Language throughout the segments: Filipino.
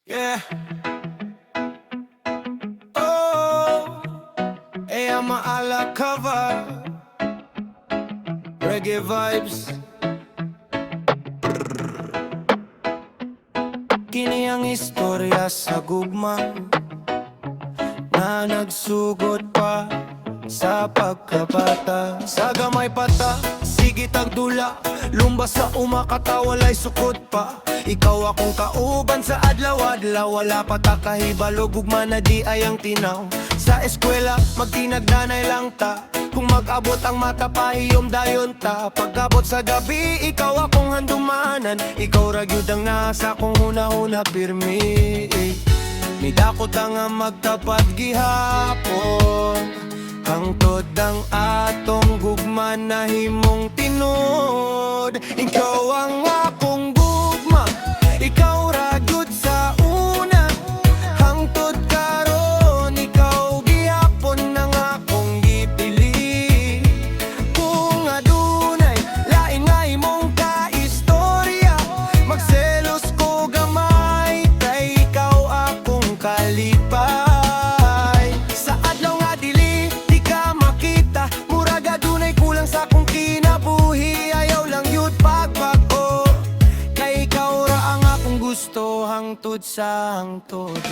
Yeah. Oh, I'm a la cover. Reggae vibes. Kini ang istorya sa gugma na nagsugod pa sa pagkabata. Sa gamay pata, sige tagdula, lumbas sa umakata, walay sukod pa. Ikaw akong kauban sa adlaw-adlaw, wala pa ta kahibalo, gugma na di ayang tinaw. Sa eskwela, magtinagdanay lang ta, kung mag-abot ang mata pahiyom dayon ta. Pag-abot sa gabi, ikaw akong handumanan, ikaw ragyod ang nasa kong huna-huna pirmi. Midakot nga magtapat gihapon, hangtod ang atong gugma na himong tinod. Ikaw ang akong gugma, ikaw ragyod sa una, hangtod karon ikaw gihapon ang akong gipili. Kung adunay lain nga imong kaistorya, magselos ko gamay, kay ikaw akong kalipay. Sa adlaw nga dili di ka makita, murag adunay kulang sa akong kinabuhi. Ayaw lang yun pagbago, kay ikaw ra ang akong gusto hangtod sa hangtod.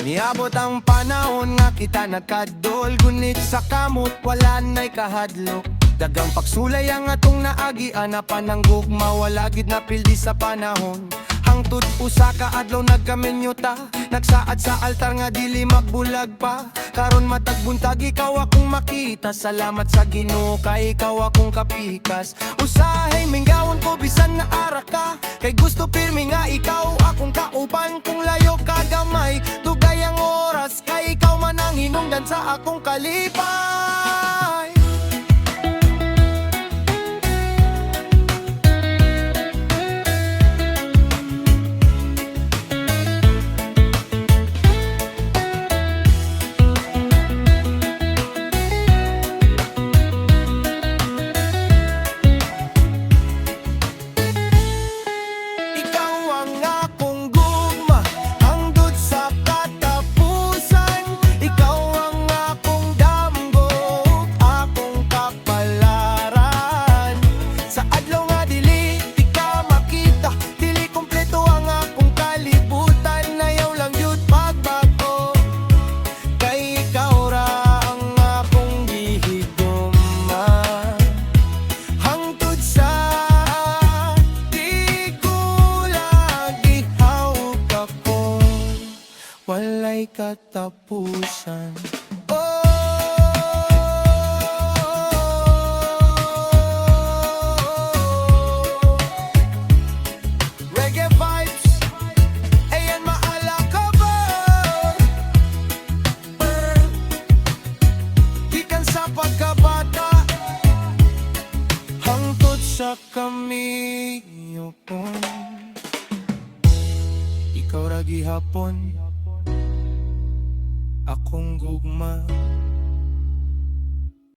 Niabot ang panahon nga kita nagkadol, gunit sa kamot wala na'y kahadlok. Dagang pagsulay ang atong naagian, na pananggugma wala gid na pildi sa panahon. Hangtod usa ka adlaw nagkamenyo ta, nagsaad sa altar nga dili magbulag pa. Karon matag buntag ikaw akong makita, salamat sa Ginoo kay ikaw akong kapikas. Usahay minggawon ko bisan na ara ka, kay gusto pirmi nga ikaw akong kauban. Kung layo ka gamay, dugay ang oras, kay ikaw man ang hinungdan sa akong kalipay. Walay katapusan. Oh, reggae vibes, ayan maala cover. Gikan sa pagkabata, hangtod sa kamiyopon, ikaw ra gihapon akong gugma.